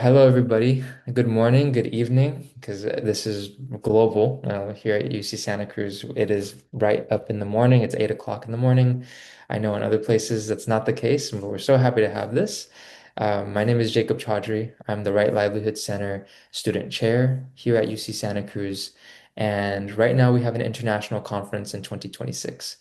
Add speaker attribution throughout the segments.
Speaker 1: Hello, everybody. Good morning, good evening, because this is global. Here at UC Santa Cruz, it is right up in the morning. It's 8 o'clock in the morning. I know in other places that's not the case, but we're so happy to have this. My name is Jacob Chaudhry. I'm the Right Livelihood Center student chair here at UC Santa Cruz. And right now we have an international conference in 2026.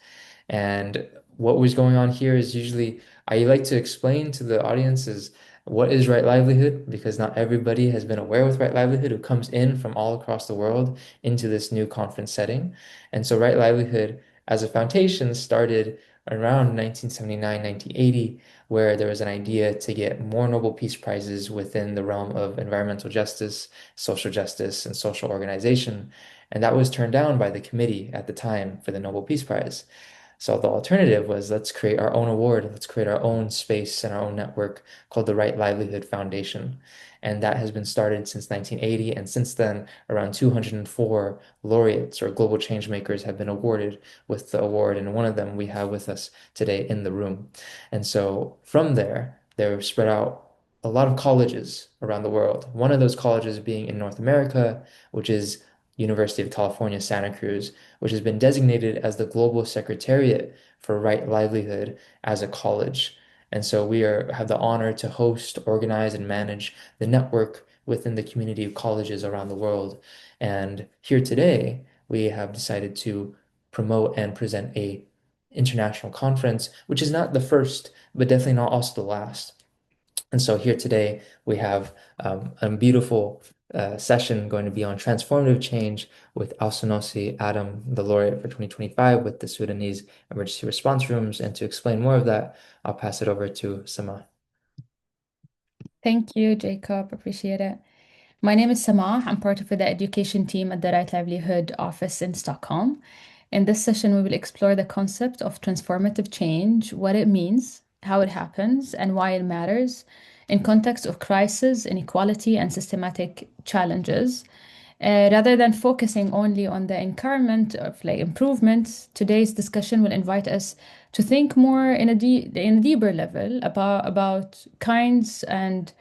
Speaker 1: And what was going on here is usually I like to explain to the audiences what is right livelihood because not everybody has been aware with right livelihood who comes in from all across the world into this new conference setting. And so right livelihood as a foundation started around 1979, 1980, where there was an idea to get more Nobel Peace Prizes within the realm of environmental justice, and social organization. And that was turned down by the committee at the time for the Nobel Peace Prize. So the alternative was let's create our own award, let's create our own space and our own network called the Right Livelihood Foundation. And that has been started since 1980. And since then, around 204 laureates or global change makers have been awarded with the award. And one of them we have with us today in the room. And so from there, they're spread out a lot of colleges around the world. One of those colleges being in North America, which is University of California, Santa Cruz, which has been designated as the Global Secretariat for Right Livelihood as a college. And so have the honor to host, organize, and manage the network within the community of colleges around the world. And here today, we have decided to promote and present a international conference, which is not the first, but definitely not also the last. And so here today we have a beautiful session going to be on transformative change with Alsanosi Adam, the laureate for 2025 with the Sudanese emergency response rooms. And to explain more of that, I'll pass it over to Sama.
Speaker 2: Thank you, Jacob. Appreciate it. My name is Samah. I'm part of the education team at the Right Livelihood office in Stockholm. In this session, we will explore the concept of transformative change, what it means, how it happens, and why it matters in context of crisis, inequality, and systematic challenges. Rather than focusing only on the increment of improvements, today's discussion will invite us to think more in a deeper level about kinds and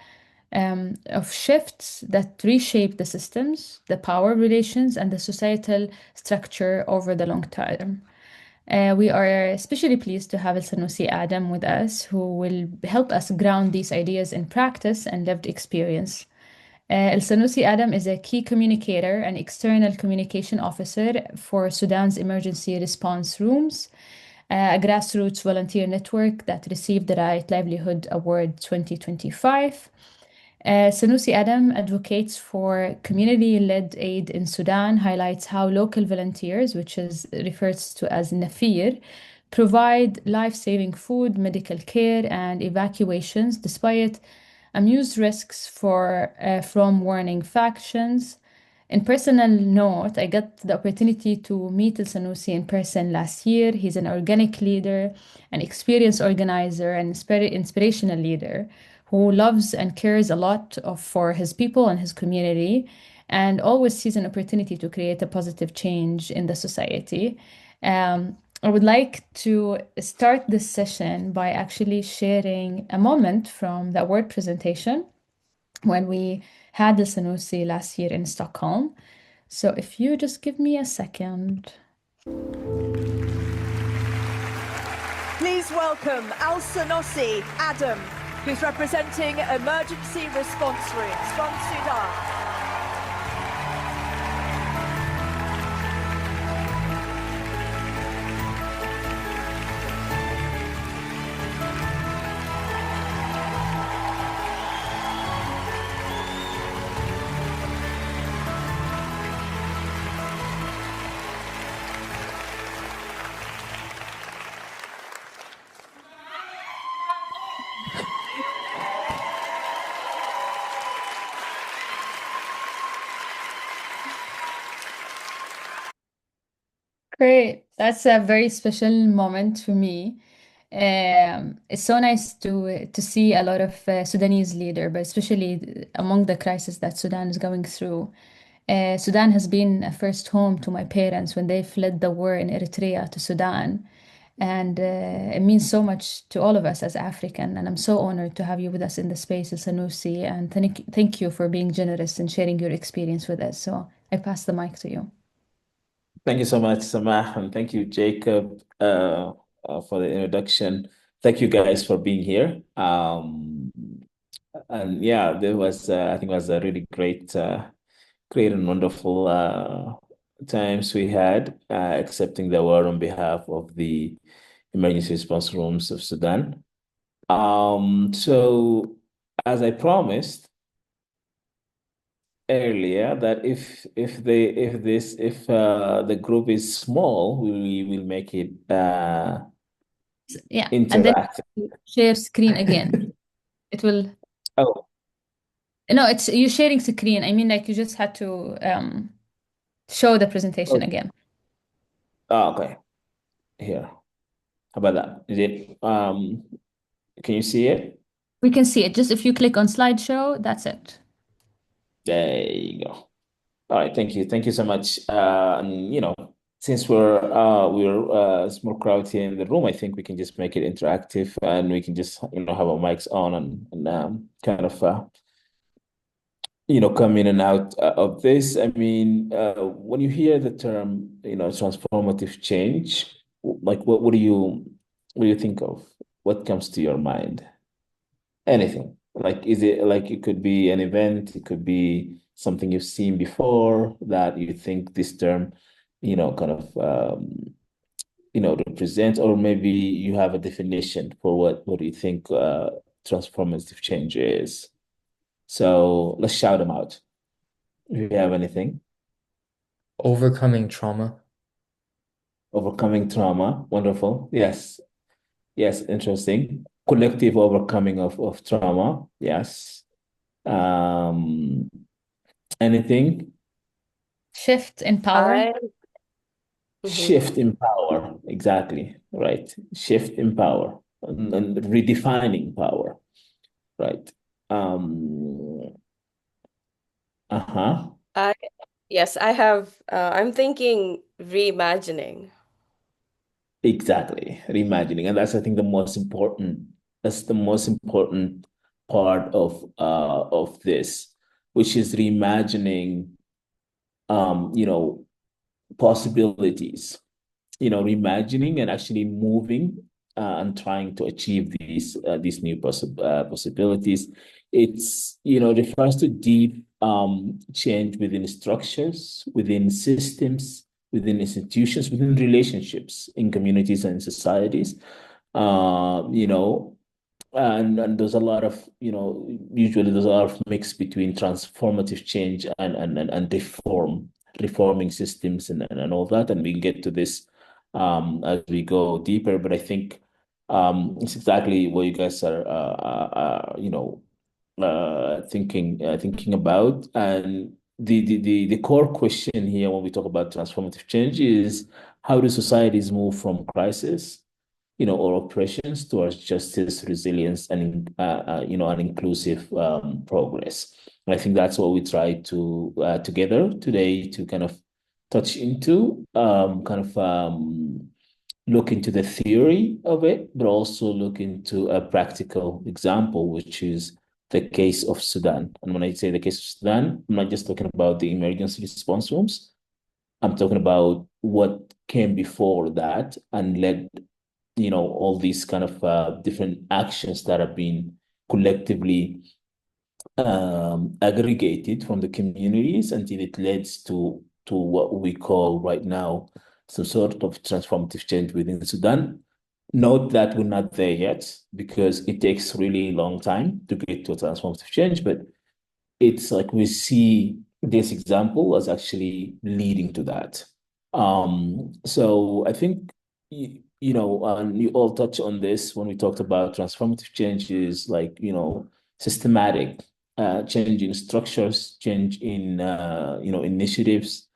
Speaker 2: of shifts that reshape the systems, the power relations, and the societal structure over the long term. We are especially pleased to have Alsanosi Adam with us, who will help us ground these ideas in practice and lived experience. El-Sanusi Adam is a key communicator and external communication officer for Sudan's emergency response rooms, a grassroots volunteer network that received the Right Livelihood Award 2025. Sanusi Adam advocates for community-led aid in Sudan, highlights how local volunteers, which is referred to as Nafir, provide life-saving food, medical care, and evacuations despite amused risks from warning factions. In personal note, I got the opportunity to meet El Sanusi in person last year. He's an organic leader, an experienced organizer, and inspirational leader who loves and cares a lot for his people and his community, and always sees an opportunity to create a positive change in the society. I would like to start this session by actually sharing a moment from the award presentation when we had the Sanusi last year in Stockholm. So if you just give me a second.
Speaker 3: Please welcome Alsanosi Adam, who's representing Emergency Response Rooms from Sudan.
Speaker 2: Great. That's a very special moment for me. It's so nice to see a lot of Sudanese leader, but especially among the crisis that Sudan is going through. Sudan has been a first home to my parents when they fled the war in Eritrea to Sudan. And it means so much to all of us as African. And I'm so honored to have you with us in the space, Sanusi. And thank you for being generous and sharing your experience with us. So I pass the mic to you.
Speaker 4: Thank you so much, Samah, and thank you, Jacob, for the introduction. Thank you guys for being here. And yeah, there was, I think, it was a really great and wonderful times we had, accepting the award on behalf of the emergency response rooms of Sudan. So, as I promised earlier, that if the group is small, we will make it
Speaker 2: Yeah. And then
Speaker 4: interactive.
Speaker 2: share screen again. It will.
Speaker 4: Oh,
Speaker 2: No, it's you sharing screen. I mean, like you just had to show the presentation
Speaker 4: oh,
Speaker 2: again.
Speaker 4: okay. Here. How about that? Is it can you see it?
Speaker 2: We can see it. Just if you click on slideshow, that's it.
Speaker 4: There you go. All right, thank you. Thank you so much. And since we're a small crowd here in the room, I think we can just make it interactive and we can just have our mics on and kind of come in and out of this. I mean, when you hear the term, transformative change, like what do you think of? What comes to your mind? Anything. Like, is it like it could be an event, it could be something you've seen before that you think this term, kind of represents, or maybe you have a definition for what do you think transformative change is. So let's shout them out. If you have anything.
Speaker 1: Overcoming trauma.
Speaker 4: Overcoming trauma. Wonderful. Yes. Yes, interesting. Collective overcoming of trauma. Yes. Um, anything?
Speaker 2: Shift in power.
Speaker 5: I
Speaker 4: Shift in power. Exactly. Right. Shift in power and redefining power. Right. Uh-huh.
Speaker 5: I yes, I have I'm thinking reimagining.
Speaker 4: Exactly. Reimagining. And that's, I think, that's the most important part of this, which is reimagining possibilities, reimagining and actually moving and trying to achieve these new possibilities. It's refers to deep change within structures, within systems, within institutions, within relationships in communities and societies. You know, and there's a lot of usually there's a lot of mix between transformative change and reforming systems and all that, and we can get to this as we go deeper, but I think it's exactly what you guys are thinking about. And the core question here when we talk about transformative change is, how do societies move from crisis or oppressions towards justice, resilience, and an inclusive progress. And I think that's what we try to together today to kind of touch into, look into the theory of it, but also look into a practical example, which is the case of Sudan. And when I say the case of Sudan, I'm not just talking about the emergency response rooms. I'm talking about what came before that and led all these kind of different actions that have been collectively aggregated from the communities until it leads to what we call right now some sort of transformative change within Sudan. Note that we're not there yet because it takes really long time to get to a transformative change, but it's like we see this example as actually leading to that. So I think, and you all touch on this when we talked about transformative changes, like, systematic change in structures, change in, initiatives,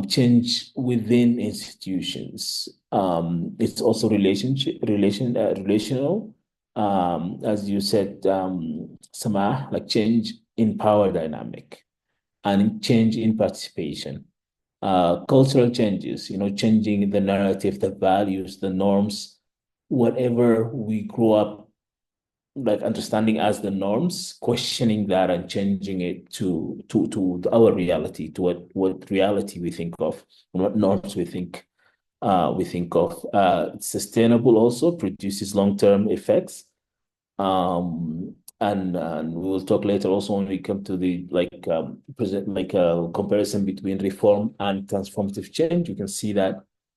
Speaker 4: change within institutions. It's also relational, as you said, Samah, like change in power dynamic and change in participation. cultural changes, changing the narrative, the values, the norms, whatever we grew up like understanding as the norms, questioning that and changing it to our reality, to what reality we think of, and what norms we think of. Sustainable also produces long-term effects. And we will talk later also when we come to the present comparison between reform and transformative change. You can see that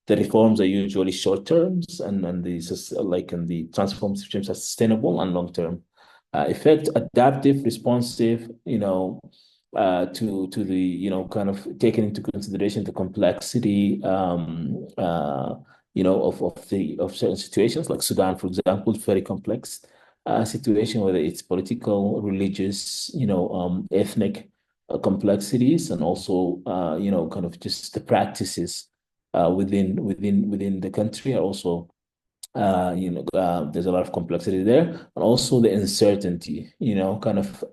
Speaker 4: the reforms are usually short terms, and the transformative change are sustainable and long term effect, adaptive, responsive. To the kind of taking into consideration the complexity of certain situations like Sudan, for example, very complex situation, whether it's political, religious, ethnic complexities, and also, kind of just the practices within the country are also, there's a lot of complexity there, and also the uncertainty, kind of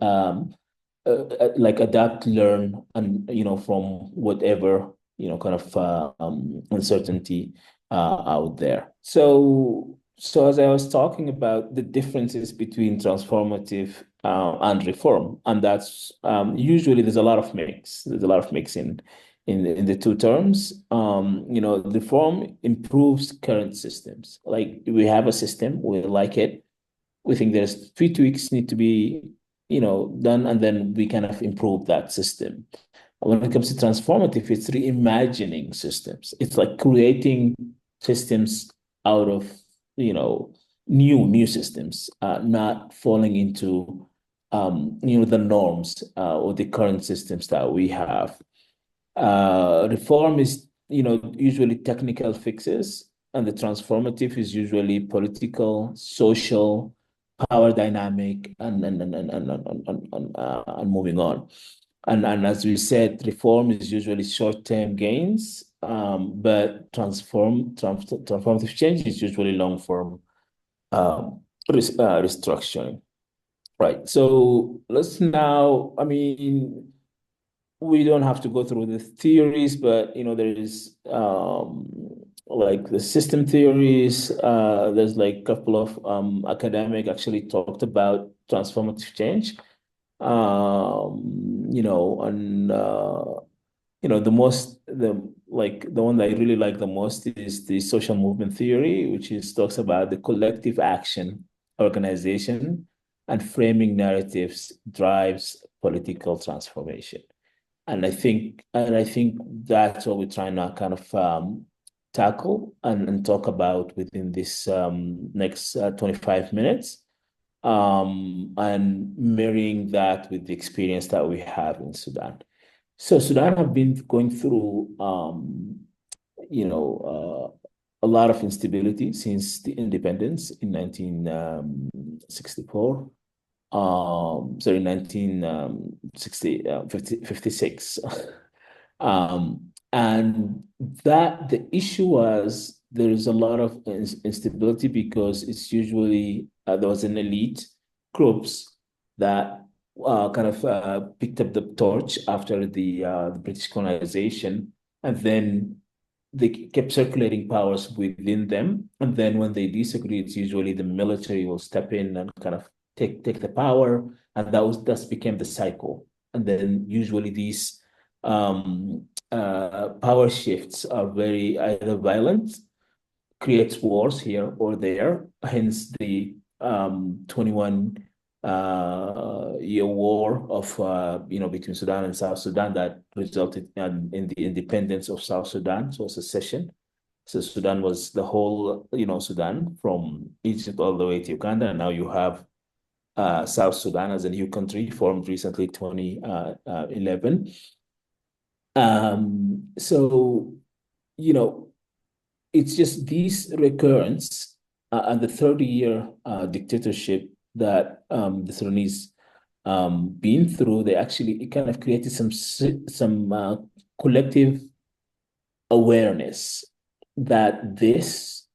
Speaker 4: like adapt, learn, and from whatever kind of uncertainty out there. So as I was talking about the differences between transformative and reform, and that's usually there's a lot of mix. There's a lot of mix in the two terms. Reform improves current systems. Like we have a system, we like it. We think there's few tweaks need to be, done, and then we kind of improve that system. When it comes to transformative, it's reimagining systems. It's like creating systems out of new systems, not falling into the norms or the current systems that we have. Reform is usually technical fixes, and the transformative is usually political, social, power dynamic, and moving on. And as we said, reform is usually short-term gains, but transformative change is usually long-form restructuring. Right. So let's now, I mean, we don't have to go through the theories, but there is like the system theories. There's like a couple of academic actually talked about transformative change. And the one that I really like the most is the social movement theory, which talks about the collective action, organization, and framing narratives drives political transformation. And I think that's what we're trying to kind of tackle and talk about within this next 25 minutes, and marrying that with the experience that we have in Sudan. So Sudan have been going through, a lot of instability since the independence in 1964. Sorry, 1960, 56. And that the issue was there is a lot of instability because it's usually there was an elite groups that kind of picked up the torch after the British colonization, and then they kept circulating powers within them. And then when they disagree, it's usually the military will step in and kind of take the power, and that became the cycle. And then usually these power shifts are very either violent, creates wars here or there. Hence the 21 year war of between Sudan and South Sudan that resulted in the independence of South Sudan, so secession. So Sudan was the whole Sudan from Egypt all the way to Uganda, and now you have South Sudan as a new country formed recently, 2011. So it's just this recurrence and the 30-year dictatorship that the Sudanese been through. It kind of created some collective awareness that this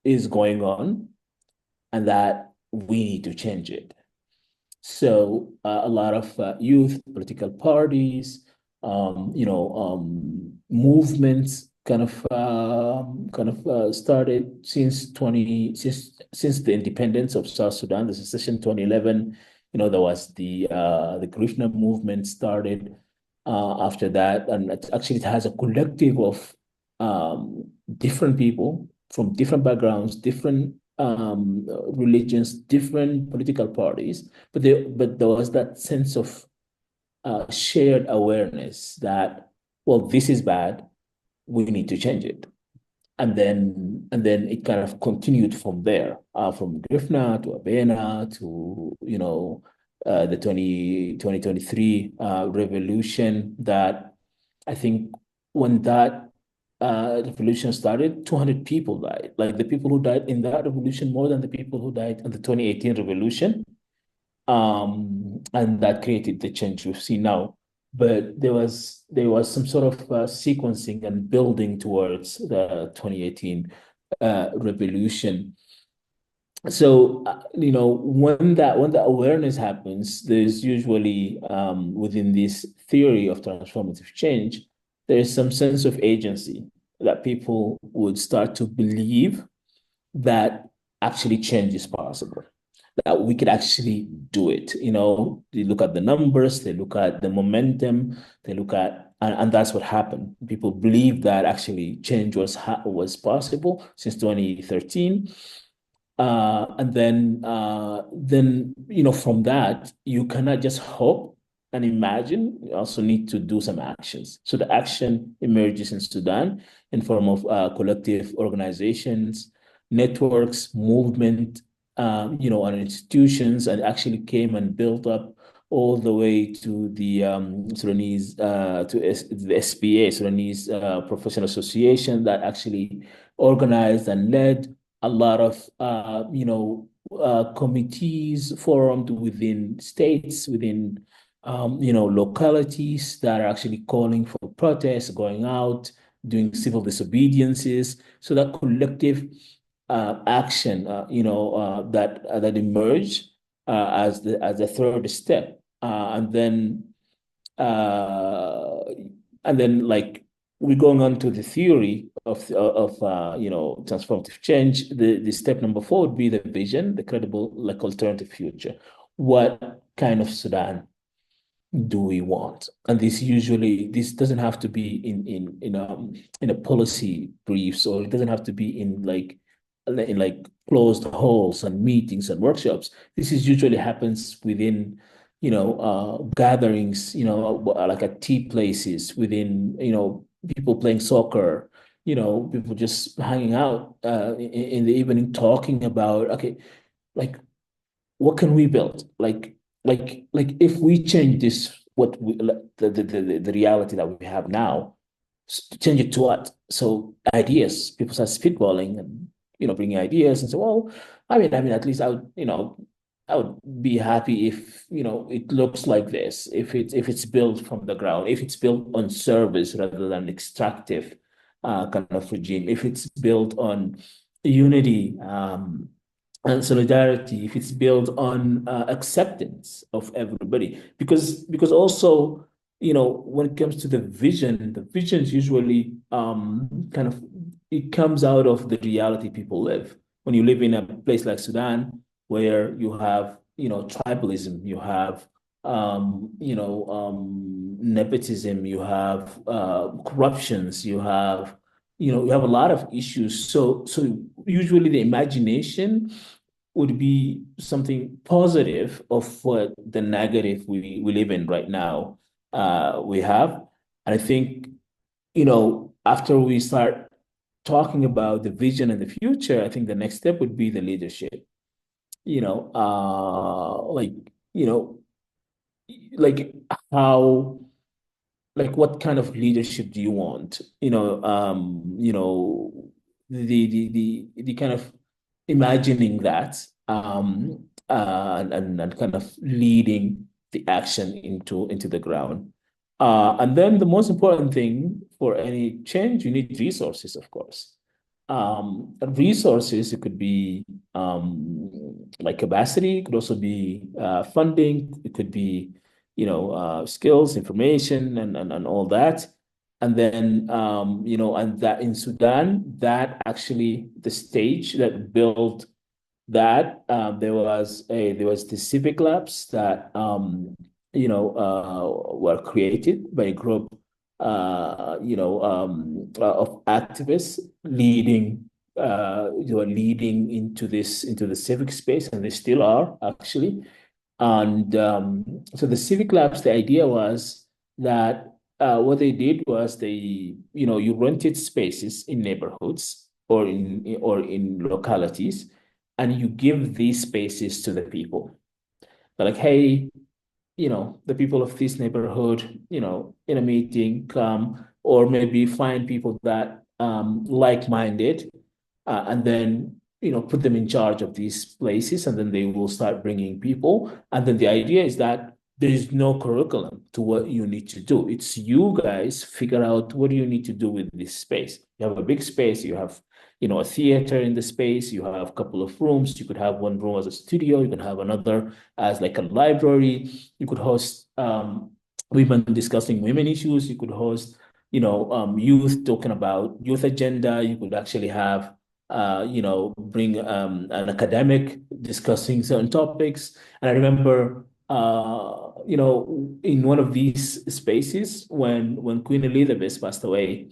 Speaker 4: is going on and that we need to change it. So a lot of youth, political parties, movements started since the independence of South Sudan, the secession 2011. There was the Krishna movement started after that, and it has a collective of different people from different backgrounds, different religions, different political parties, but there was that sense of shared awareness that, well, this is bad, we need to change it. And then it kind of continued from there, from Grifna to Abena to, the 2023 revolution. That I think when that revolution started, 200 people died. Like the people who died in that revolution more than the people who died in the 2018 revolution. And that created the change we've seen now. But there was some sort of sequencing and building towards the 2018 revolution. So when the awareness happens, there's usually within this theory of transformative change, there's some sense of agency that people would start to believe that actually change is possible, that we could actually do it. They look at the numbers, they look at the momentum, they look at, and that's what happened. People believe that actually change was possible since 2013. And then from that, you cannot just hope and imagine. You also need to do some actions. So the action emerges in Sudan in form of collective organizations, networks, movement, and institutions, and actually came and built up all the way to the Sudanese, the SPA, Sudanese Professional Association, that actually organized and led a lot of committees formed within states, within localities, that are actually calling for protests, going out, doing civil disobediences. So that collective action, that emerged as the third step, uh, and then like we're going on to the theory of transformative change. The step number 4 would be the vision, the credible, like, alternative future. What kind of Sudan do we want? And this doesn't have to be in a policy briefs, or it doesn't have to be in closed halls and meetings and workshops. This is usually happens within gatherings, like at tea places, within people playing soccer, people just hanging out in the evening, talking about, okay, like, what can we build? Like if we change this, what we, the reality that we have now, change it to what? So ideas, people start spitballing and bringing ideas and say, well, I mean, at least I would be happy if it looks like this, if it's built from the ground, if it's built on service rather than extractive kind of regime, if it's built on unity and solidarity, if it's built on acceptance of everybody, because also when it comes to the vision is usually kind of, it comes out of the reality people live. When you live in a place like Sudan, where you have tribalism, you have nepotism, you have corruptions, you have a lot of issues. So usually the imagination would be something positive of what the negative we live in right now we have. And I think, after we start talking about the vision and the future, I think the next step would be the leadership. You know, like, like how, like, what kind of leadership do you want? The kind of imagining that, and kind of leading the action into the ground. And then the most important thing for any change, you need resources, of course. Resources, it could be like capacity, it could also be funding, it could be skills, information, and all that. And then, and that in Sudan, that actually the stage that built that there was the civic labs that were created by a group of activists leading leading into the civic space, and they still are actually. And so the civic labs, the idea was that what they did was you rented spaces in neighborhoods or in localities, and you give these spaces to the people. They're like, hey, the people of this neighborhood, in a meeting, come, or maybe find people that like-minded, and then put them in charge of these places, and then they will start bringing people. And then the idea is that there is no curriculum to what you need to do. It's you guys figure out what do you need to do with this space. You have a big space, you have a theater in the space, you have a couple of rooms. You could have one room as a studio, you can have another as like a library. You could host women discussing women issues. You could host youth talking about youth agenda. You could actually have bring an academic discussing certain topics. And I remember, in one of these spaces when Queen Elizabeth passed away,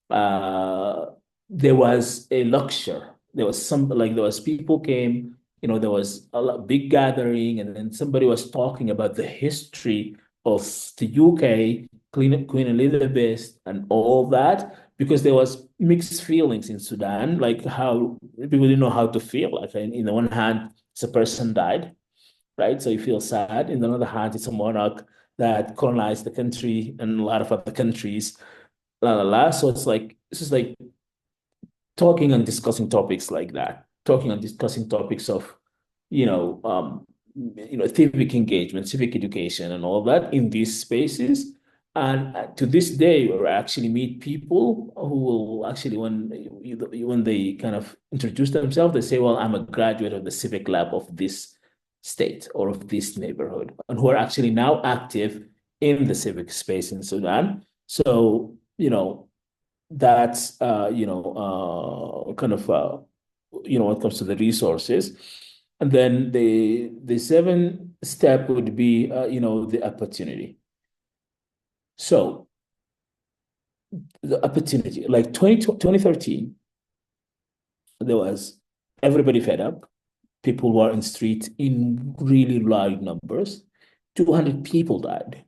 Speaker 4: uh, there was a lecture. There was people came, there was big gathering, and then somebody was talking about the history of the UK, Queen Elizabeth, and all that, because there was mixed feelings in Sudan, like how people didn't know how to feel. Like in the one hand, it's a person died, right? So you feel sad. In the other hand, it's a monarch that colonized the country and a lot of other countries, la la la. So it's just like talking and discussing topics like that, talking and discussing topics of, you know, um, civic engagement, civic education, and all that in these spaces. And to this day, we actually meet people who will actually, when they kind of introduce themselves, they say, "Well, I'm a graduate of the civic lab of this state or of this neighborhood," and who are actually now active in the civic space in Sudan. So, that's kind of when it comes to the resources. And then the seventh step would be the opportunity. So the opportunity, like 2013, there was everybody fed up. People were in streets in really large numbers. 200 people died.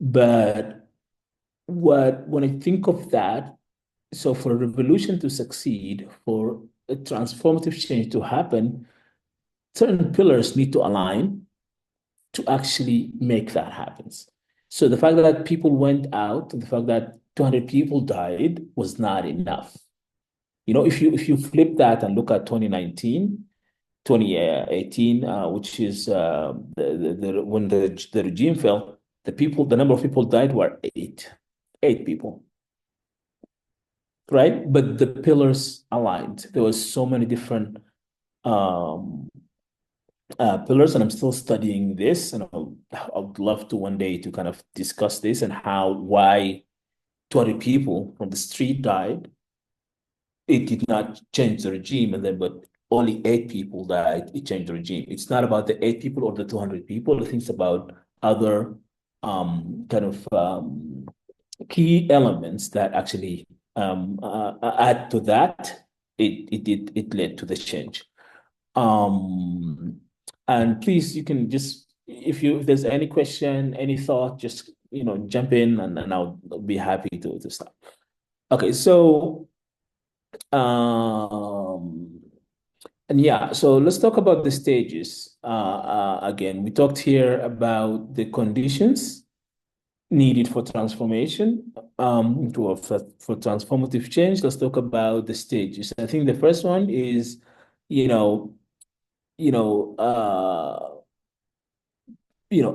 Speaker 4: But when I think of that, so for a revolution to succeed, for a transformative change to happen, certain pillars need to align to actually make that happen. So the fact that people went out and the fact that 200 people died was not enough. If you flip that and look at 2019, 2018, which is when the regime fell, the number of people died were eight people, right? But the pillars aligned. There was so many different um, pillars, and I'm still studying this, and I would love to one day to kind of discuss this and why 20 people from the street died. It did not change the regime, but only 8 people died. It changed the regime. It's not about the 8 people or the 200 people. I think it's about other kind of key elements that actually add to that. It led to the change. And please, you can just if there's any question, any thought, just jump in, and I'll be happy to start. Okay, so and yeah, so let's talk about the stages. Again, we talked here about the conditions needed for transformation, for transformative change. Let's talk about the stages. I think the first one is,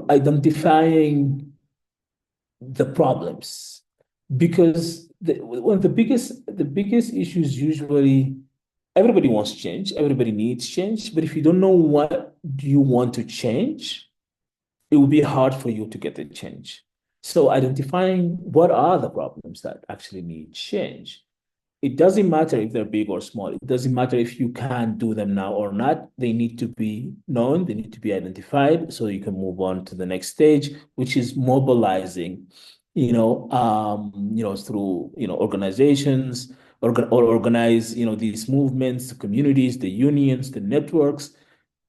Speaker 4: identifying the problems, because one of the biggest issues usually, everybody wants change, everybody needs change, but if you don't know what do you want to change, it will be hard for you to get the change. So identifying what are the problems that actually need change. It doesn't matter if they're big or small. It doesn't matter if you can do them now or not. They need to be known. They need to be identified so you can move on to the next stage, which is mobilizing, through, organizations or organize, these movements, the communities, the unions, the networks,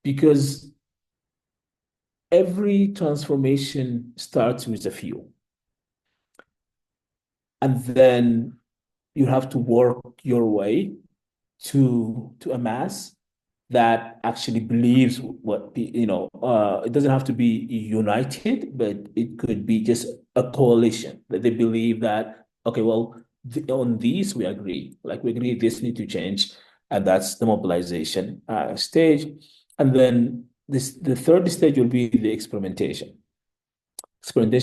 Speaker 4: because every transformation starts with a few. And then you have to work your way to a mass that actually believes it doesn't have to be united, but it could be just a coalition that they believe that, okay, well, on these we agree, like we agree this need to change, and that's the mobilization stage. And then the third stage will be the experimentation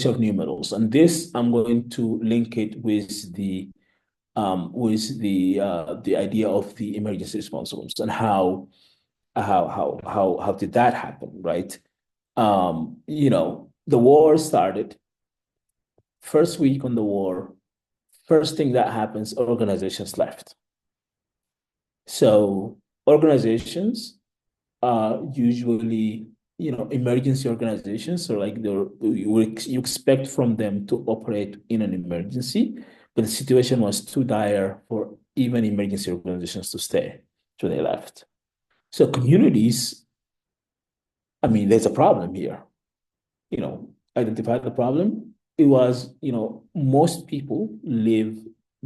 Speaker 4: of new models. And this, I'm going to link it with the idea of the emergency response rooms and how did that happen, right? The war started. First week on the war, first thing that happens, organizations left. So organizations are usually, emergency organizations. So like you expect from them to operate in an emergency, but the situation was too dire for even emergency organizations to stay. So they left. So communities, I mean, there's a problem here. Identify the problem. It was, most people live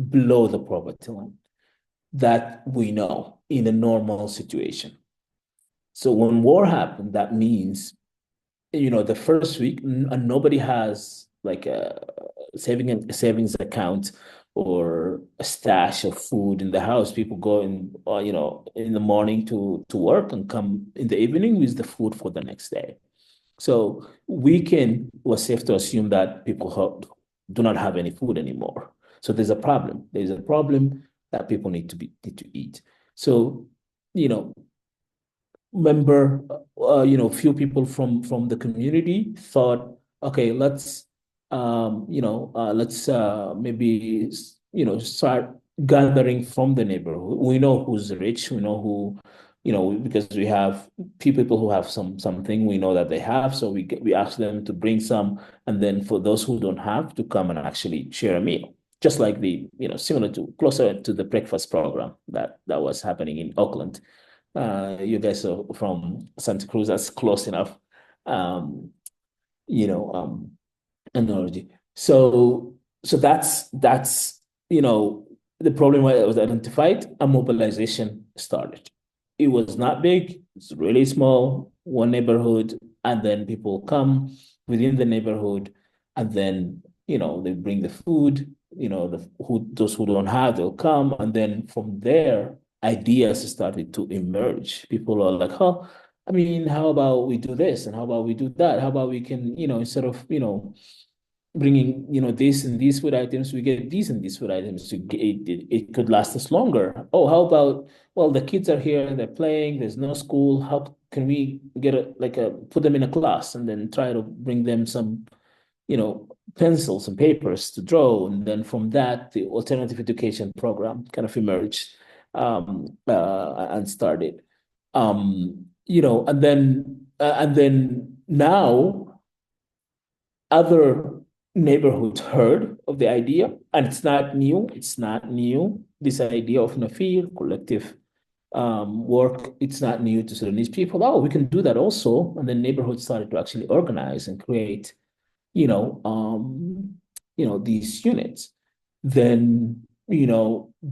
Speaker 4: below the poverty line that we know in a normal situation. So when war happened, that means, the first week, nobody has like a savings account or a stash of food in the house. People go in, in the morning to work and come in the evening with the food for the next day. So weekend was safe to assume that people do not have any food anymore. So there's a problem. There's a problem that people need to eat. So, member, few people from the community thought, okay, let's maybe, start gathering from the neighborhood. We know who's rich. We know who, because we have people who have something we know that they have. So we ask them to bring some, and then for those who don't have, to come and actually share a meal. Just like similar to closer to the breakfast program that was happening in Auckland. You guys are from Santa Cruz, that's close enough, um, you know, um, analogy. So that's the problem was identified, a mobilization started. It was not big, it's really small, one neighborhood, and then people come within the neighborhood, and then they bring the food, those who don't have, they'll come, and then from there ideas started to emerge. People are like, oh, I mean, how about we do this and how about we do that? How about we can, instead of, bringing, this and these food items, we get these and these food items to get it could last us longer. Oh, how about, well, the kids are here, they're playing, there's no school. How can we get put them in a class and then try to bring them some, pencils and papers to draw. And then from that, the alternative education program kind of emerged and started. And then now other neighborhoods heard of the idea, and it's not new. It's not new. This idea of Nafir, collective work, it's not new to Sudanese people. Oh, we can do that also. And then neighborhoods started to actually organize and create, these units. Then,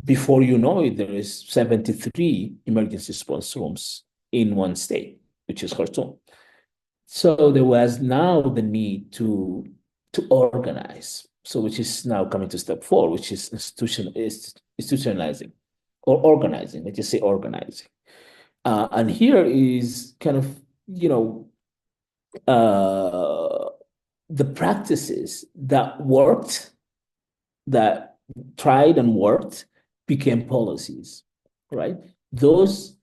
Speaker 4: before you know it, there is 73 emergency response rooms in one state, which is Khartoum. So there was now the need to organize. So which is now coming to step 4, which is institutionalizing or organizing. Let's just say organizing. And here is kind of, the practices that worked, that tried and worked, became policies, right? Those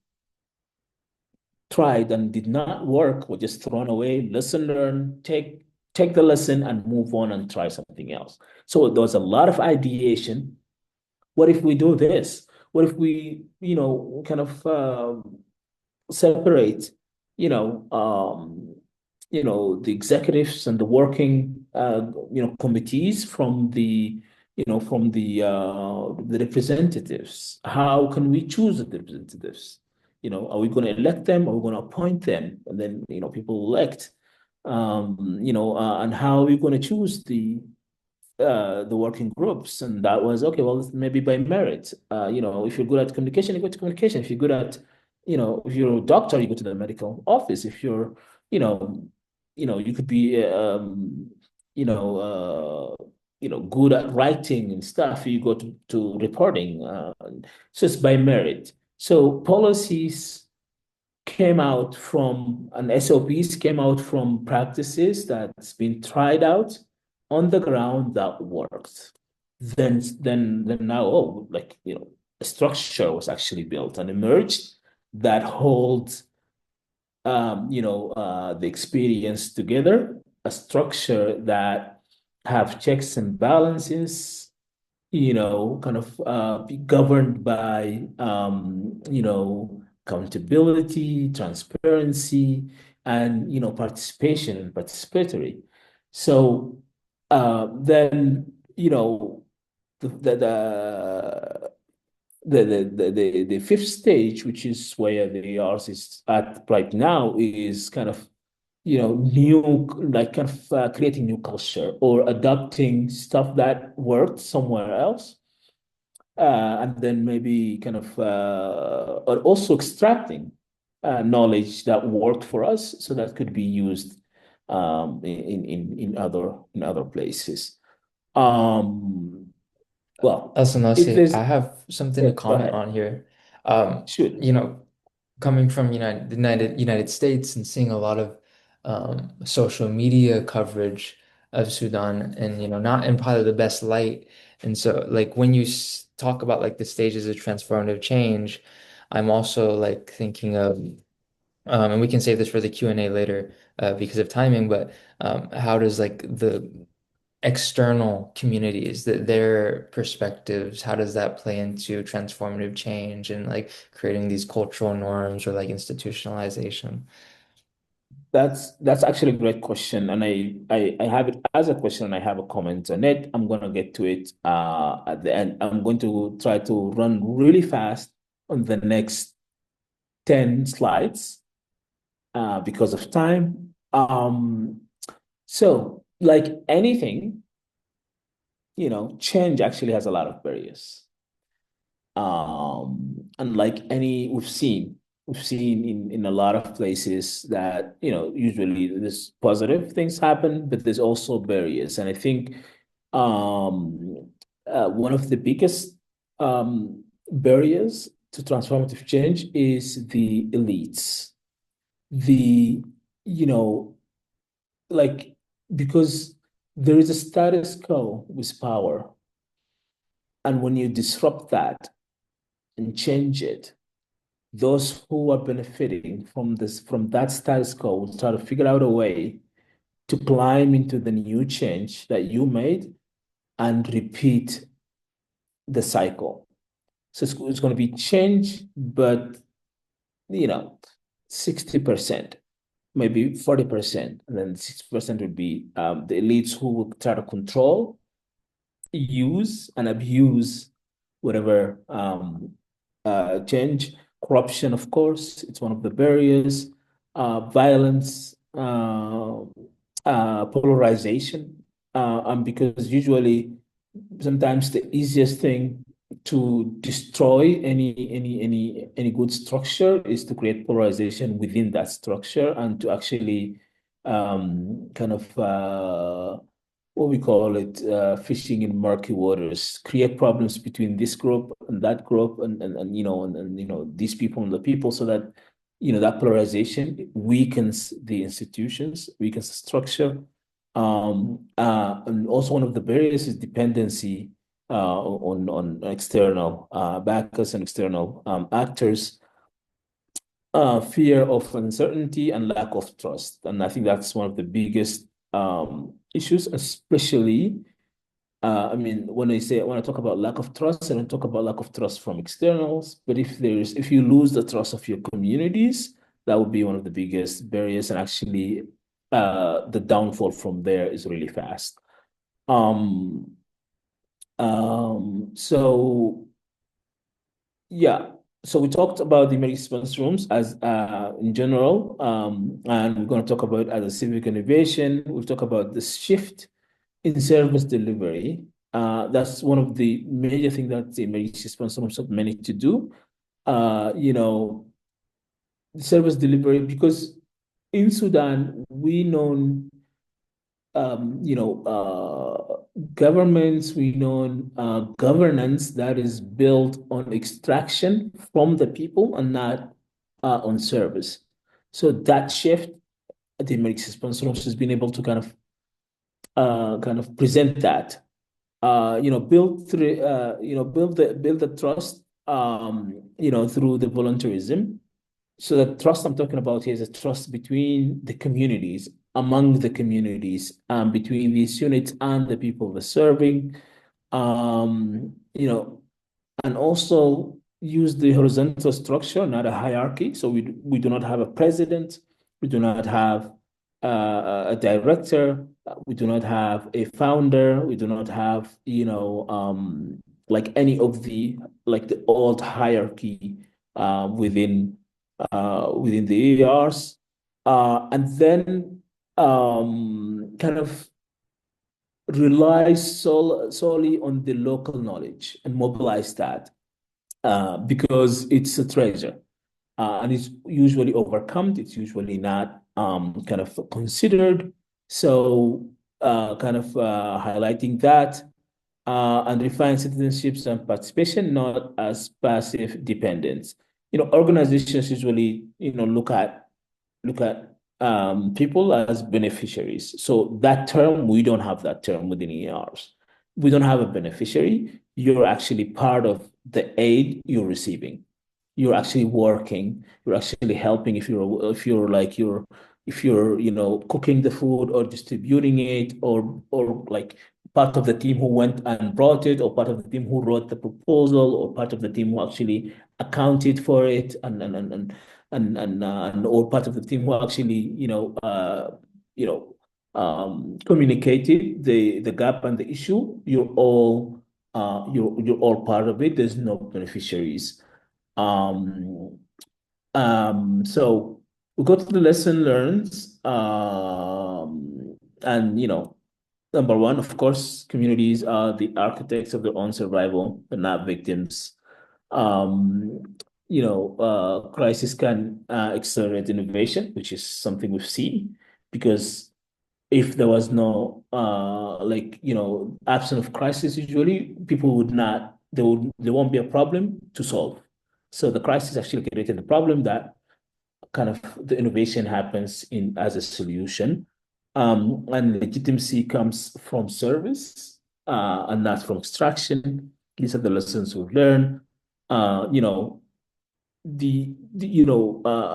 Speaker 4: tried and did not work were just thrown away, lesson learned, take take the lesson and move on and try something else. So there was a lot of ideation. What if we do this? What if we, kind of separate, the executives and the working, committees from the representatives. How can we choose the representatives? Are we going to elect them? Are we going to appoint them? And then, people elect. And how are we going to choose the working groups? And that was okay. Well, maybe by merit. If you're good at communication, you go to communication. If you're good at, if you're a doctor, you go to the medical office. If you're, you could be, good at writing and stuff. You go to reporting. So it's by merit. So policies came out from, and SOPs came out from practices that's been tried out on the ground that worked. Then now, a structure was actually built and emerged that holds, the experience together, a structure that have checks and balances, kind of be governed by, accountability, transparency, and, participation and participatory. So then, the, the, the the fifth stage, which is where the arts is at right now, is kind of new, like kind of creating new culture or adopting stuff that worked somewhere else, and then maybe kind of or also extracting knowledge that worked for us, so that could be used in other places. Um, well, if
Speaker 1: Alsanosi,
Speaker 4: there's
Speaker 1: I have something
Speaker 4: yeah,
Speaker 1: to
Speaker 4: go
Speaker 1: comment
Speaker 4: ahead.
Speaker 1: on here. Um,
Speaker 4: Shoot.
Speaker 1: you know, coming from United States and seeing a lot of social media coverage of Sudan, and not in probably the best light. And so, like when you talk about like the stages of transformative change, I'm also like thinking of, and we can save this for the Q&A later because of timing, but how does like the external communities, that their perspectives, how does that play into transformative change and like creating these cultural norms or like institutionalization?
Speaker 4: That's actually a great question, and I have it as a question, and I have a comment on it. I'm gonna get to it at the end. I'm going to try to run really fast on the next 10 slides because of time. So like anything, change actually has a lot of barriers. And like any we've seen in a lot of places that usually there's positive things happen, but there's also barriers. And I think one of the biggest barriers to transformative change is the elites. The you know like because there is a status quo with power, and when you disrupt that and change it, those who are benefiting from that status quo will try to figure out a way to climb into the new change that you made and repeat the cycle. So it's going to be change, but 60%, maybe 40%, and then 60% would be the elites who will try to control, use, and abuse whatever change. Corruption, of course, it's one of the barriers. Violence, polarization, and because usually, sometimes the easiest thing to destroy any good structure is to create polarization within that structure, and to actually kind of what we call it, fishing in murky waters, create problems between this group and that group, and these people and the people, so that that polarization weakens the institutions, weakens the structure. And also one of the barriers is dependency on external backers and external actors, fear of uncertainty and lack of trust. And I think that's one of the biggest issues, especially I mean, when I talk about lack of trust, I don't talk about lack of trust from externals, but if you lose the trust of your communities, that would be one of the biggest barriers, and actually, the downfall from there is really fast. Um, so yeah, so we talked about the emergency response rooms as in general, and we're going to talk about as a civic innovation. We'll talk about the shift in service delivery. That's one of the major things that the emergency response rooms have managed to do. You know, service delivery, because in Sudan, we know governments, we know governance that is built on extraction from the people and not on service. So that shift, the emergency response rooms has been able to kind of present that. Build through, build the trust, through the volunteerism. So the trust I'm talking about here is a trust between the communities, among the communities, between these units and the people they're serving. Um, you know, and also use the horizontal structure, not a hierarchy. So we do not have a president, we do not have a director, we do not have a founder, we do not have, like any of the like the old hierarchy within the ERs, and then kind of relies solely on the local knowledge and mobilize that, because it's a treasure, and it's usually overcome. It's usually not kind of considered. So, highlighting that, and refine citizenships and participation, not as passive dependence. Organizations usually, look at people as beneficiaries. So that term, we don't have that term within ERs. We don't have a beneficiary. You're actually part of the aid you're receiving. You're actually working. You're actually helping. If you're cooking the food or distributing it, or like part of the team who went and brought it, or part of the team who wrote the proposal, or part of the team who actually accounted for it, and or part of the team who actually communicated the gap and the issue. You're all part of it. There's no beneficiaries. um so we go to the lesson learned. And number one, of course, communities are the architects of their own survival, but not victims. Crisis can accelerate innovation, which is something we've seen, because if there was no absence of crisis, usually people would not, there won't be a problem to solve. So the crisis actually created the problem that kind of the innovation happens in as a solution. And legitimacy comes from service, and not from extraction. These are the lessons we've learned. You know,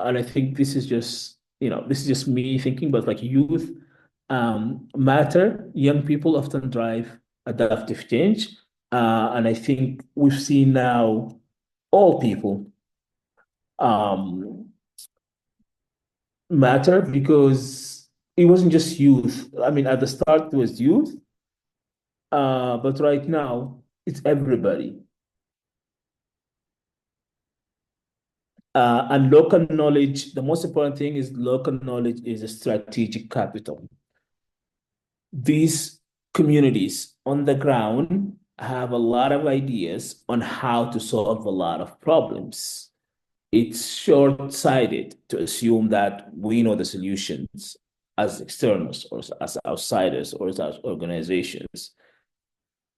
Speaker 4: and I think this is just me thinking, but like youth matter. Young people often drive adaptive change, and I think we've seen now all people um, matter, because it wasn't just youth. I mean, at the start it was youth, but right now it's everybody. And local knowledge, the most important thing is local knowledge is a strategic capital. These communities on the ground have a lot of ideas on how to solve a lot of problems. It's short-sighted to assume that we know the solutions as externals, or as outsiders, or as organizations.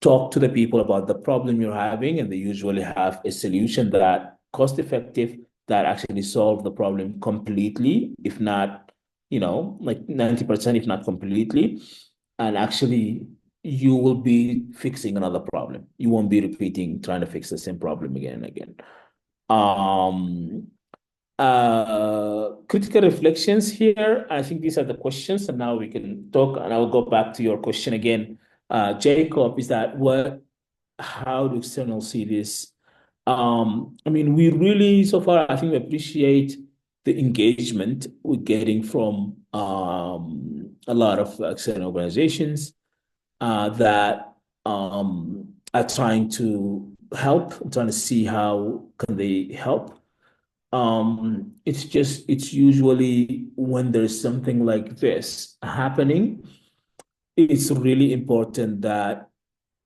Speaker 4: Talk to the people about the problem you're having, and they usually have a solution that cost effective, that actually solve the problem completely, if not, like 90%, if not completely. And actually, you will be fixing another problem. You won't be trying to fix the same problem again and again. Um, critical reflections here. I think these are the questions, and now we can talk. And I'll go back to your question again, Jacob. Is that how do externals see this? I mean, we really, so far, I think we appreciate the engagement we're getting from a lot of external organizations that are trying to help, trying to see how can they help. It's usually when there's something like this happening, it's really important that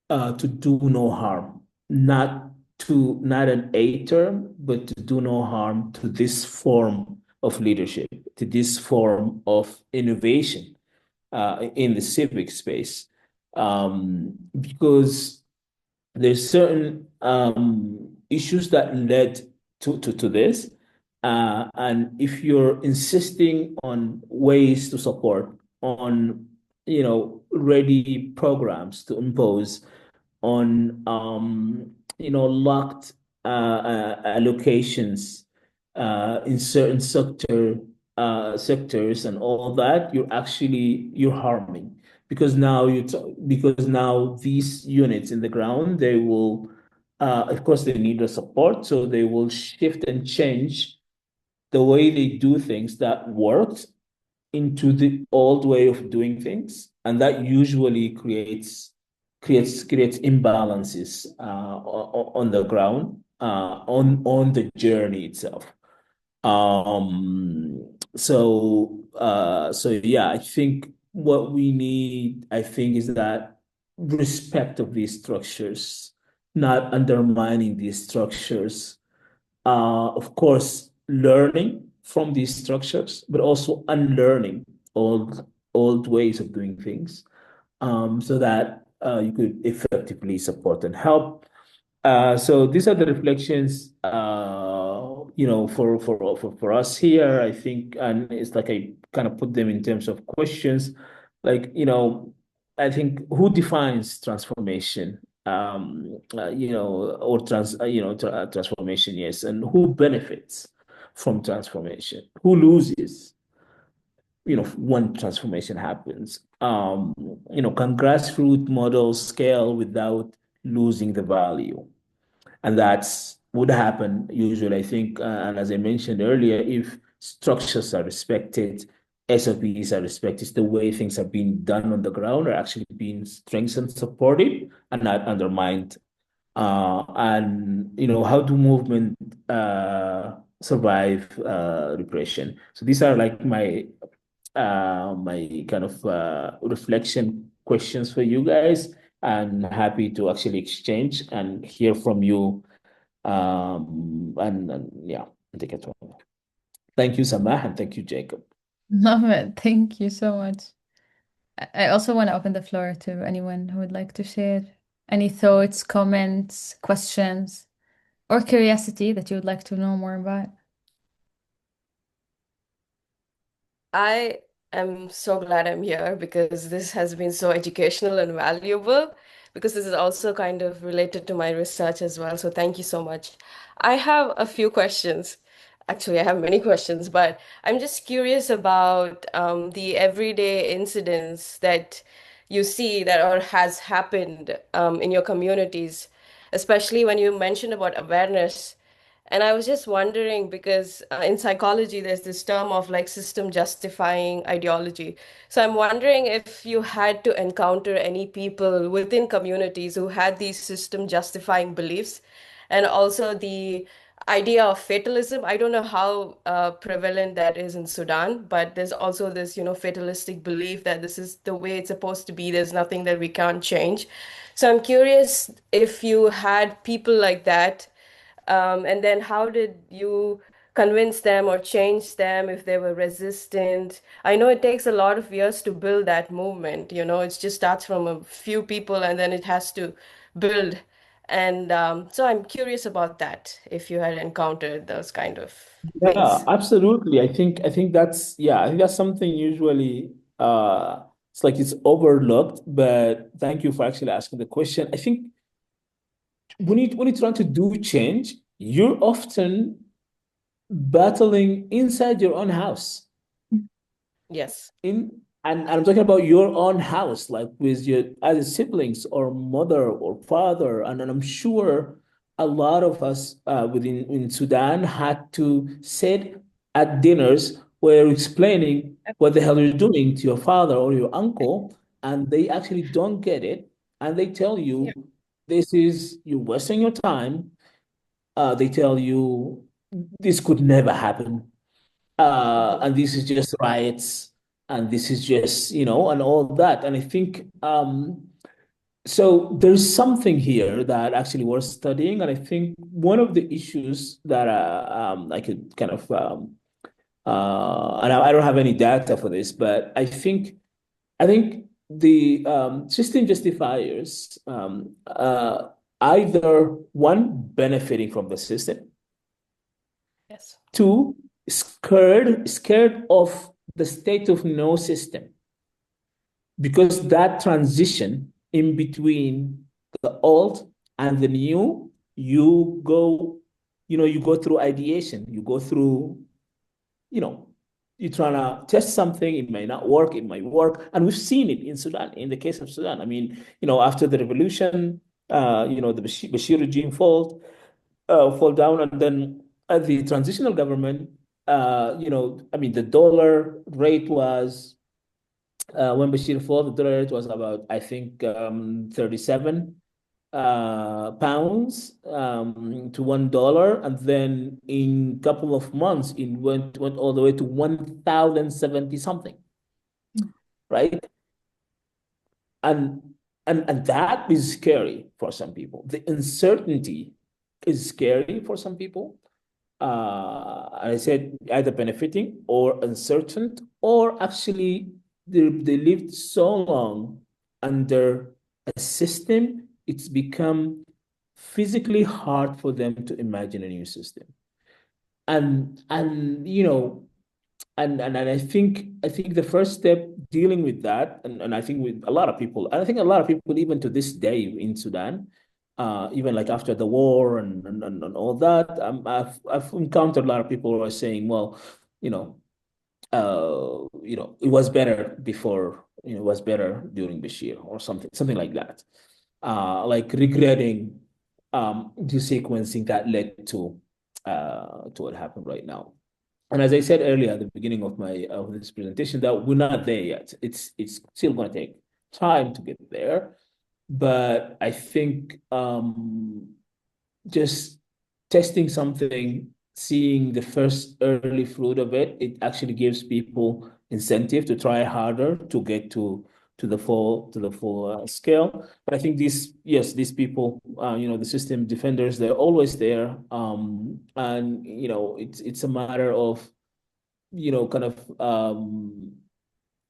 Speaker 4: to do no harm, not an A term, but to do no harm to this form of leadership, to this form of innovation in the civic space, because there's certain issues that led to this. And if you're insisting on ways to support, on ready programs to impose, on locked allocations in certain sectors and all that, you're harming, because now these units in the ground, they will of course they need the support, so they will shift and change the way they do things that worked into the old way of doing things, and that usually creates imbalances on the ground, on the journey itself. So yeah, I think what we need, I think, is that respect of these structures, not undermining these structures. Of course, learning from these structures, but also unlearning old ways of doing things, so that you could effectively support and help. So these are the reflections, for us here, I think, and it's like I kind of put them in terms of questions, like, I think, who defines transformation, or transformation, yes, and who benefits from transformation, who loses, when transformation happens. Can grassroots models scale without losing the value? And that's would happen usually, I think, and as I mentioned earlier, if structures are respected, SOPs are respected, the way things are being done on the ground are actually being strengthened, supported, and not undermined. And how do movement survive repression? So these are like my kind of reflection questions for you guys. I'm happy to actually exchange and hear from you. And yeah, take it from there. Thank you, Samah, and thank you, Jacob.
Speaker 2: Love it. Thank you so much. I also want to open the floor to anyone who would like to share any thoughts, comments, questions, or curiosity that you would like to know more about.
Speaker 5: I am so glad I'm here because this has been so educational and valuable, because this is also kind of related to my research as well. So thank you so much. I have a few questions. Actually, I have many questions, but I'm just curious about the everyday incidents that you see that or has happened in your communities, especially when you mentioned about awareness. And I was just wondering because in psychology, there's this term of like system justifying ideology. So I'm wondering if you had to encounter any people within communities who had these system justifying beliefs, and also the idea of fatalism. I don't know how prevalent that is in Sudan, but there's also this, fatalistic belief that this is the way it's supposed to be. There's nothing that we can't change. So I'm curious if you had people like that, and then how did you convince them or change them if they were resistant? I know it takes a lot of years to build that movement. It just starts from a few people and then it has to build. And so I'm curious about that, if you had encountered those kind of
Speaker 4: Yeah,
Speaker 5: things.
Speaker 4: absolutely. I think that's something usually it's like it's overlooked, but thank you for actually asking the question. I think when you're trying to do change, you're often battling inside your own house.
Speaker 5: Yes.
Speaker 4: And I'm talking about your own house, like with your either siblings or mother or father. And I'm sure a lot of us within in Sudan had to sit at dinners where you're explaining what the hell you're doing to your father or your uncle, and they actually don't get it, and they tell
Speaker 5: Yeah.
Speaker 4: you this is you're wasting your time. They tell you this could never happen,
Speaker 5: Mhm.
Speaker 4: and this is just riots, and this is just and all that. And I think so. There's something here that actually worth studying, and I think one of the issues that I could kind of and I don't have any data for this, but I think the system justifiers either one benefiting from the system,
Speaker 5: Yes.
Speaker 4: two, scared of the state of no system, because that transition in between the old and the new, you go through ideation, you go through, you know, you're trying to test something, it may not work, it might work. And we've seen it in Sudan, in the case of Sudan. I mean, after the revolution, the Bashir regime fall down, and then the transitional government, I mean, the dollar rate was when Bashir fell, the dollar rate was about, I think, 37 pounds to $1, and then in a couple of months it went all the way to 1,070 something, right? And and and that is scary for some people. The uncertainty is scary for some people. I said either benefiting or uncertain, or actually they lived so long under a system, it's become physically hard for them to imagine a new system. And I think the first step dealing with that, and I think with a lot of people, and I think a lot of people even to this day in Sudan, even like after the war and all that, I've encountered a lot of people who are saying, well, you know, it was better before, it was better during Bashir or something like that, like regretting the sequencing that led to what happened right now. And as I said earlier at the beginning of this presentation, that we're not there yet. It's still going to take time to get there, but I think just testing something, seeing the first early fruit of it, it actually gives people incentive to try harder to get to the full scale. But I think these people, the system defenders, they're always there, and it's a matter of kind of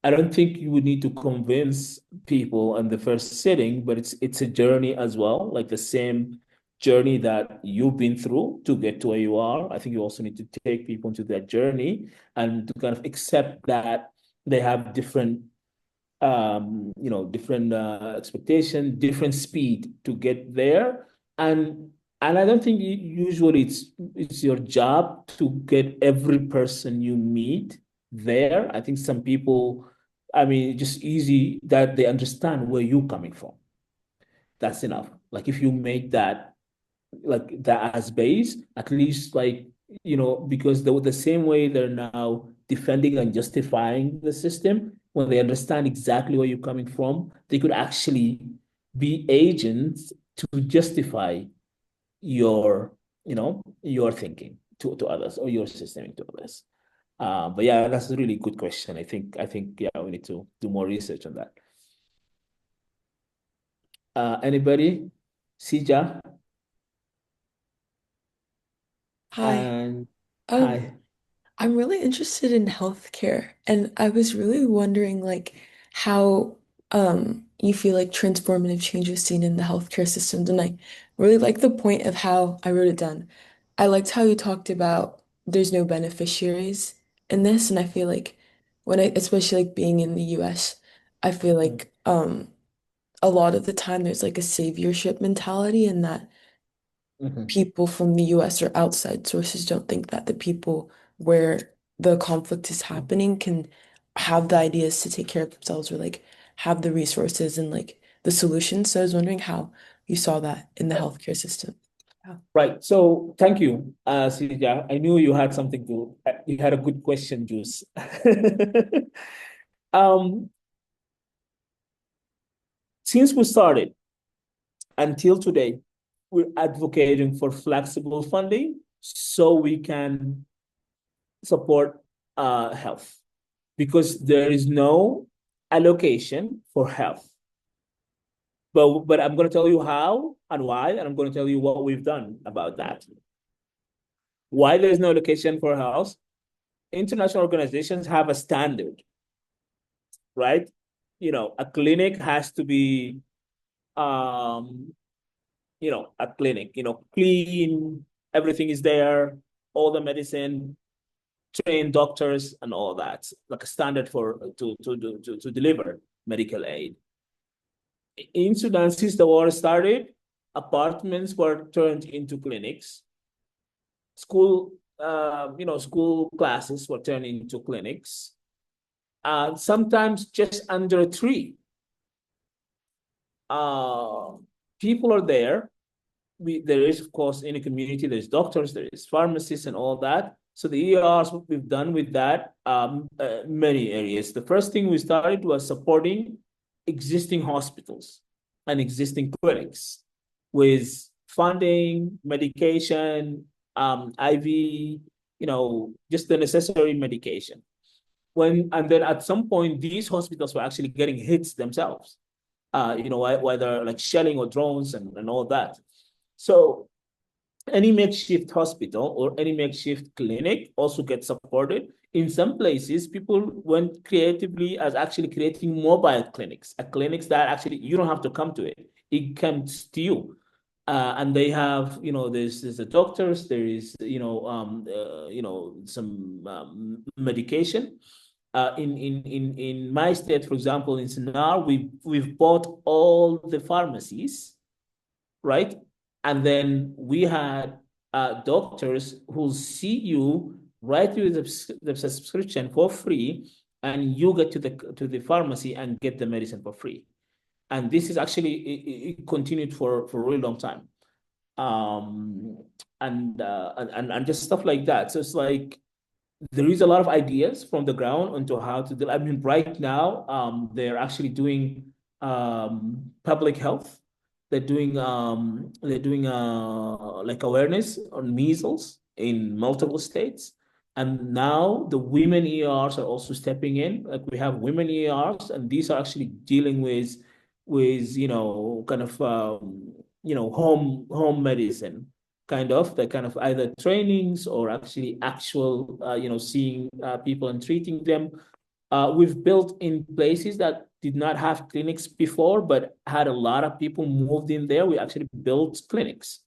Speaker 4: I don't think you would need to convince people in the first sitting, but it's a journey as well, like the same journey that you've been through to get to where you are. I think you also need to take people into that journey and to kind of accept that they have different expectation, different speed to get there. And I don't think usually it's your job to get every person you meet there. I think some people, I mean, it's just easy that they understand where you're coming from. That's enough. Like if you make that like that as base, at least, like, because the same way they're now defending and justifying the system, when they understand exactly where you're coming from, they could actually be agents to justify your thinking to others, or your system to others. But yeah, that's a really good question. I think yeah, we need to do more research on that. Anybody? Sija?
Speaker 6: Hi.
Speaker 4: And
Speaker 6: Um,
Speaker 4: hi.
Speaker 6: I'm really interested in healthcare, and I was really wondering like how you feel like transformative change was seen in the healthcare systems, and I really like the point of how I wrote it down. I liked how you talked about there's no beneficiaries in this, and I feel like especially like being in the US, I feel like a lot of the time there's like a saviorship mentality, and that people from the US or outside sources don't think that the people where the conflict is happening can have the ideas to take care of themselves or like have the resources and like the solutions. So I was wondering how you saw that in the healthcare system. Yeah.
Speaker 4: Right. So thank you, Sija. I knew you had something to, you had a good question, Juice. um, since we started until today, we're advocating for flexible funding so we can support health because there is no allocation for health. But I'm going to tell you how and why, and I'm going to tell you what we've done about that. Why there's no allocation for health? International organizations have a standard, right? A clinic has to be, um, a clinic, clean, everything is there, all the medicine, trained doctors, and all that, like a standard for to deliver medical aid. In Sudan, since the war started, apartments were turned into clinics. School classes were turned into clinics. Sometimes just under 3. People are there. There is, of course, in a community, there's doctors, there is pharmacists and all that. So the ERs, what we've done with that, many areas. The first thing we started was supporting existing hospitals and existing clinics with funding, medication, IV, just the necessary medication. And then at some point, these hospitals were actually getting hits themselves, whether like shelling or drones and all that. So any makeshift hospital or any makeshift clinic also gets supported. In some places, people went creatively as actually creating mobile clinics, clinics that actually you don't have to come to it. It comes to you. And they have, there's the doctors, there is, some medication. In my state, for example, in Sinar, we've bought all the pharmacies, right? And then we had doctors who'll see you right through the subscription for free, and you get to the pharmacy and get the medicine for free. And this is actually it continued for a really long time, and just stuff like that. So it's like there is a lot of ideas from the ground onto how to do. I mean, right now, they're actually doing public health. They're doing like awareness on measles in multiple states. And now the women ERs are also stepping in. Like we have women ERs, and these are actually dealing with kind of home medicine, kind of the kind of either trainings or actually actual seeing people and treating them. We've built in places that did not have clinics before, but had a lot of people moved in there. We actually built clinics.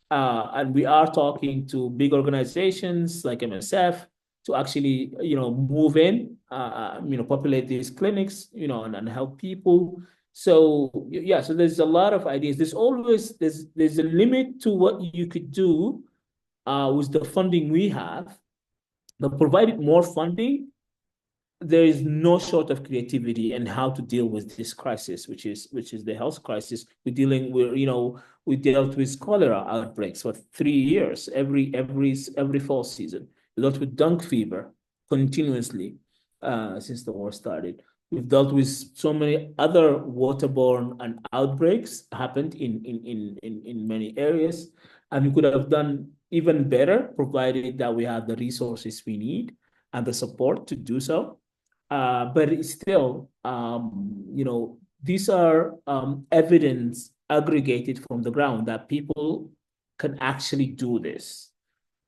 Speaker 4: And we are talking to big organizations like MSF to actually, move in, populate these clinics, and help people. So yeah, so there's a lot of ideas. There's a limit to what you could do with the funding we have. But provided more funding, there is no short of creativity in how to deal with this crisis, which is the health crisis. We dealt with cholera outbreaks for 3 years, every fall season. We dealt with dengue fever continuously since the war started. We've dealt with so many other waterborne and outbreaks happened in many areas, and we could have done even better provided that we have the resources we need and the support to do so. But it's still, these are evidence aggregated from the ground that people can actually do this,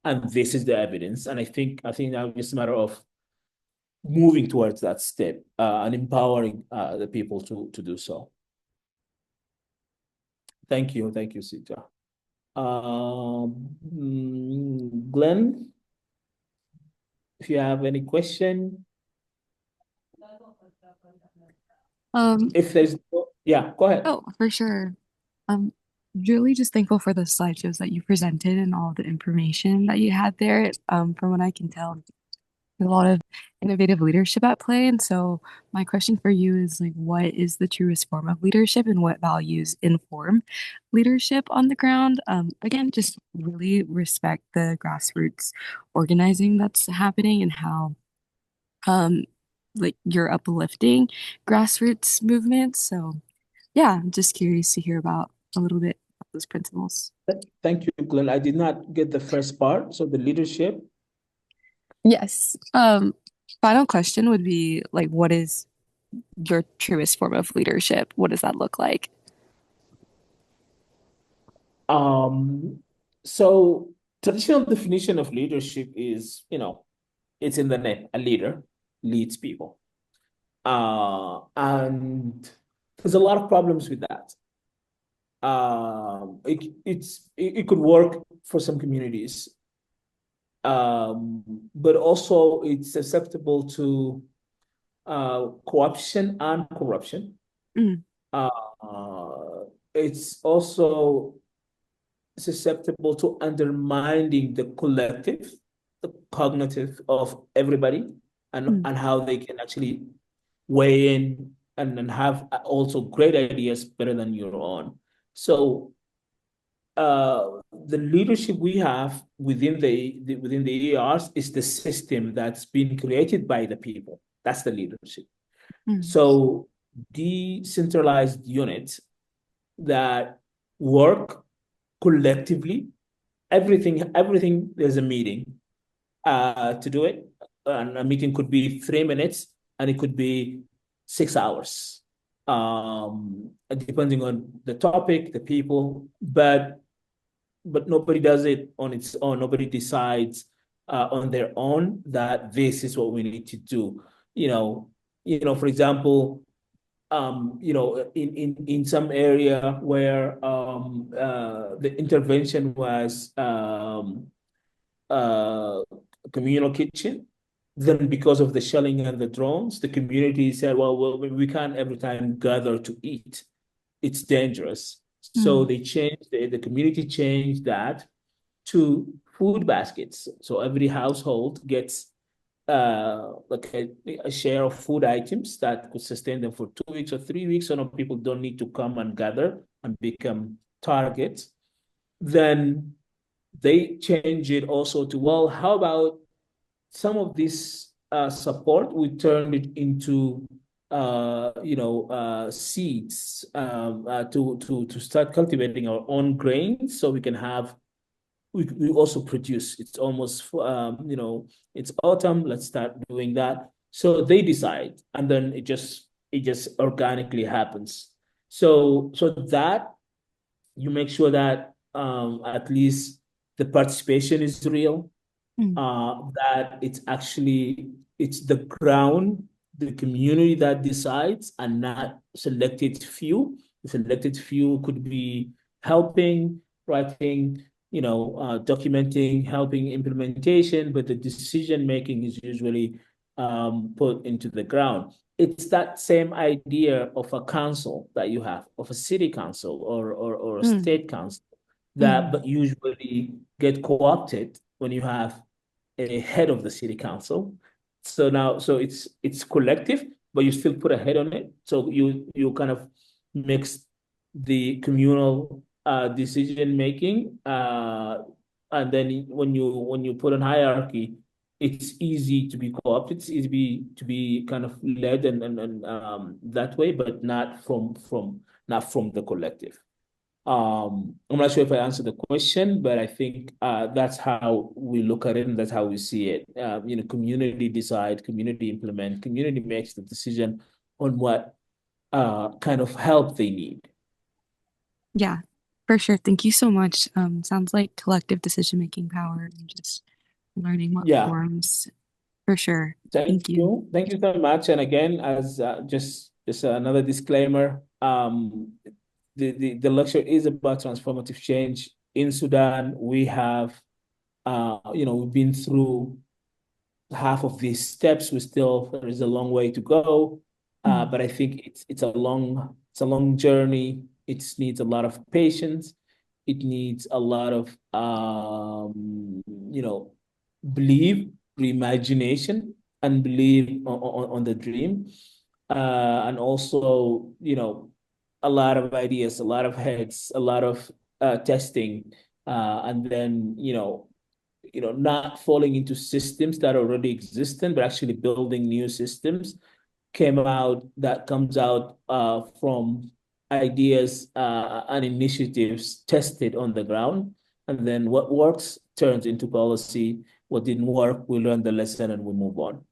Speaker 4: and this is the evidence. And I think now it's a matter of moving towards that step and empowering the people to do so. Thank you, Sita. Glenn, if you have any question. If there's, yeah, go ahead.
Speaker 7: Oh, for sure. really just thankful for the slideshows that you presented and all the information that you had there. From what I can tell, there's a lot of innovative leadership at play. And so my question for you is like, what is the truest form of leadership and what values inform leadership on the ground? Again, just really respect the grassroots organizing that's happening and how um like you're uplifting grassroots movements. So yeah, I'm just curious to hear about a little bit of those principles.
Speaker 4: Thank you, Glenn. I did not get the first part. So the leadership.
Speaker 7: Yes. Final question would be like, what is your truest form of leadership? What does that look like?
Speaker 4: Um, so traditional definition of leadership is, it's in the name. A leader leads people. And there's a lot of problems with that. It could work for some communities, but also it's susceptible to co-option and corruption.
Speaker 7: Mm,
Speaker 4: Uh, it's also susceptible to undermining the collective, the cognitive of everybody, and,
Speaker 7: mm,
Speaker 4: and how they can actually weigh in and have also great ideas better than your own. So the leadership we have within the ERs is the system that's been created by the people. That's the leadership.
Speaker 7: mm,
Speaker 4: So decentralized units that work collectively, everything there's a meeting to do it. And a meeting could be 3 minutes and it could be 6 hours, depending on the topic, the people, but nobody does it on its own. Nobody decides on their own that this is what we need to do. You know, for example, in some area where the intervention was uh, communal kitchen, then because of the shelling and the drones, the community said, well, we can't every time gather to eat. It's dangerous. So
Speaker 7: mm,
Speaker 4: they changed, the community changed that to food baskets. So every household gets like a share of food items that could sustain them for 2 weeks or 3 weeks. So now people don't need to come and gather and become targets. Then they change it also to, well, how about some of this support, we turn it into seeds to start cultivating our own grains so we can have we also produce. It's almost it's autumn. Let's start doing that. So they decide, and then it just organically happens. So that you make sure that at least the participation is real,
Speaker 7: mm,
Speaker 4: that it's the ground, the community that decides, and not selected few. The selected few could be helping, writing, documenting, helping implementation, but the decision making is usually put into the ground. It's that same idea of a council that you have, of a city council or a
Speaker 7: mm,
Speaker 4: state council, that
Speaker 7: mm,
Speaker 4: but usually get co-opted when you have a head of the city council. So it's collective, but you still put a head on it. So you kind of mix the communal decision making, and then when you put an hierarchy, it's easy to be co-opted. It's easy to be kind of led and that way, but not from the collective. I'm not sure if I answered the question, but I think that's how we look at it and that's how we see it. Community decide, community implement, community makes the decision on what kind of help they need.
Speaker 7: yeah, for sure. Thank you so much. Sounds like collective decision-making power and just learning what
Speaker 4: Yeah,
Speaker 7: forms for sure.
Speaker 4: thank
Speaker 7: Thank you.
Speaker 4: you. Thank you so much. And again, as just another disclaimer, the lecture is about transformative change in Sudan. We have, we've been through half of these steps. There is a long way to go,
Speaker 7: Mm,
Speaker 4: but I think it's a long journey. It needs a lot of patience. it needs a lot of belief, reimagination, and belief on the dream. And also, a lot of ideas, a lot of heads, a lot of testing, and then, not falling into systems that already existed, but actually building new systems that comes out from ideas and initiatives tested on the ground. And then what works turns into policy. What didn't work, we learn the lesson and we move on.